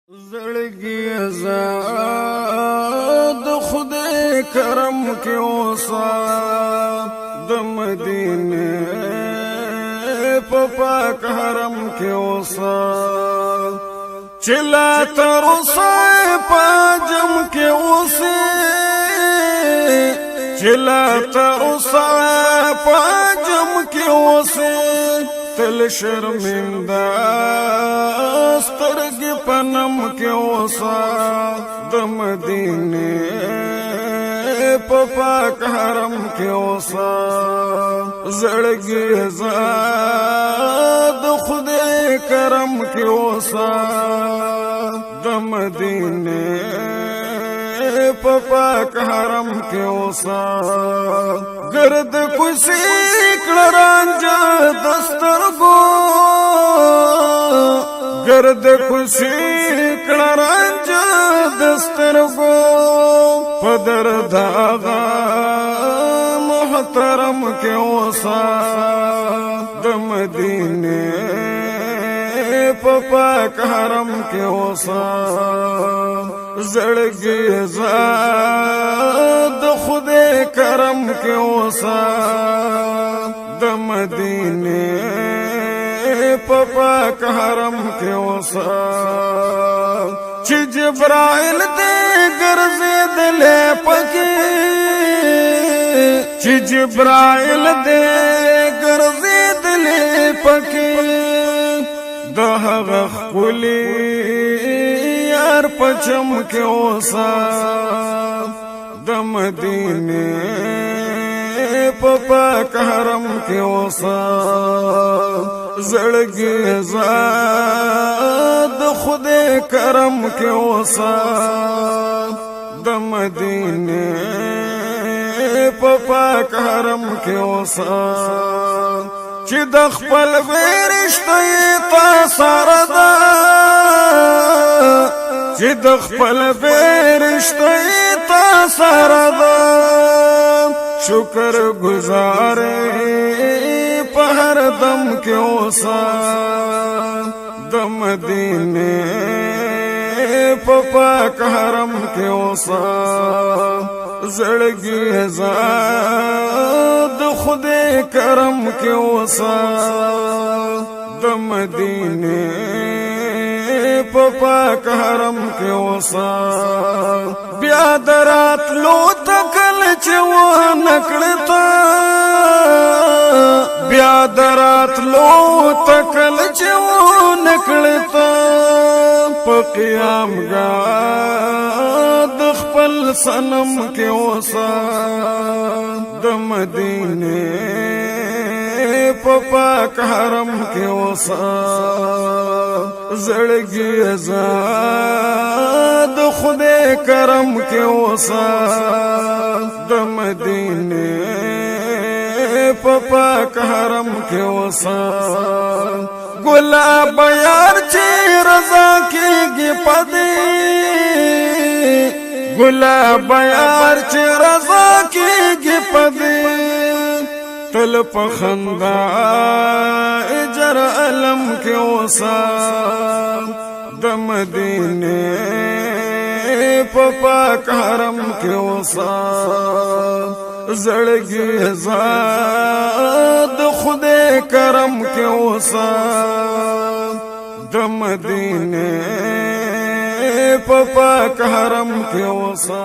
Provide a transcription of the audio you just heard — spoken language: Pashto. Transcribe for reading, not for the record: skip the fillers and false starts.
زړګي آزاد خدای کرم کې اوسه د مدینه په پاک حرم کې اوسه چلا تر اوسه پاجم کې اوسه چلا تر اوسه پاجم کې اوسه تل شرمنده سترګې پنم کې اوسه د مدینه په پاک حرم کې اوسه زړګي آزاد خدای کرم کې اوسه د مدینه په پاک حرم کې اوسه گرد کوسي کړرانجه دسترګو گرد کوسي کړرانجه دسترګو پدر داغا محترم کې اوسه د مدینه په پاک حرم کې اوسه زړګي آزاد خدای کرم کې اوسه د مدینه په پاک حرم کې اوسه چې جبرائیل دې ګرځېدلې پکې چې جبرائیل دې ګرځېدلې پکې د هغه خپلې یار پچم کې اوسه د مدینه په پاک حرم کې اوسه زړګي آزاد خدای کرم کې اوسه د مدینه په پاک حرم کې اوسه چې د خپل ورشته تا سره ده چې د خپل ورشته تا سره ده شکر گزار په هر دم کې اوسه د مدینه په پاک حرم کې اوسه زړګي آزاد خدای کرم کې اوسه د مدینه په پاک حرم کې اوسه بیا دراتلو تکل چې و نکړتا بیا دراتلو تکل چې و نکړتا په قیام د خپل صنم کې اوسه د مدینه په پاک حرم کې اوسه زړګي آزاد خدای کرم کې اوسه د مدینه په پاک حرم کې اوسه ګلاب یار چې رضا کېږي پدې ګلاب یار چې رضا کېږي پدې تل په خندا اجر علم کې اوسه د مدینه په پاک حرم کې اوسه زړګي آزاد خدای کرم کې اوسه د مدینه په پاک حرم کې اوسه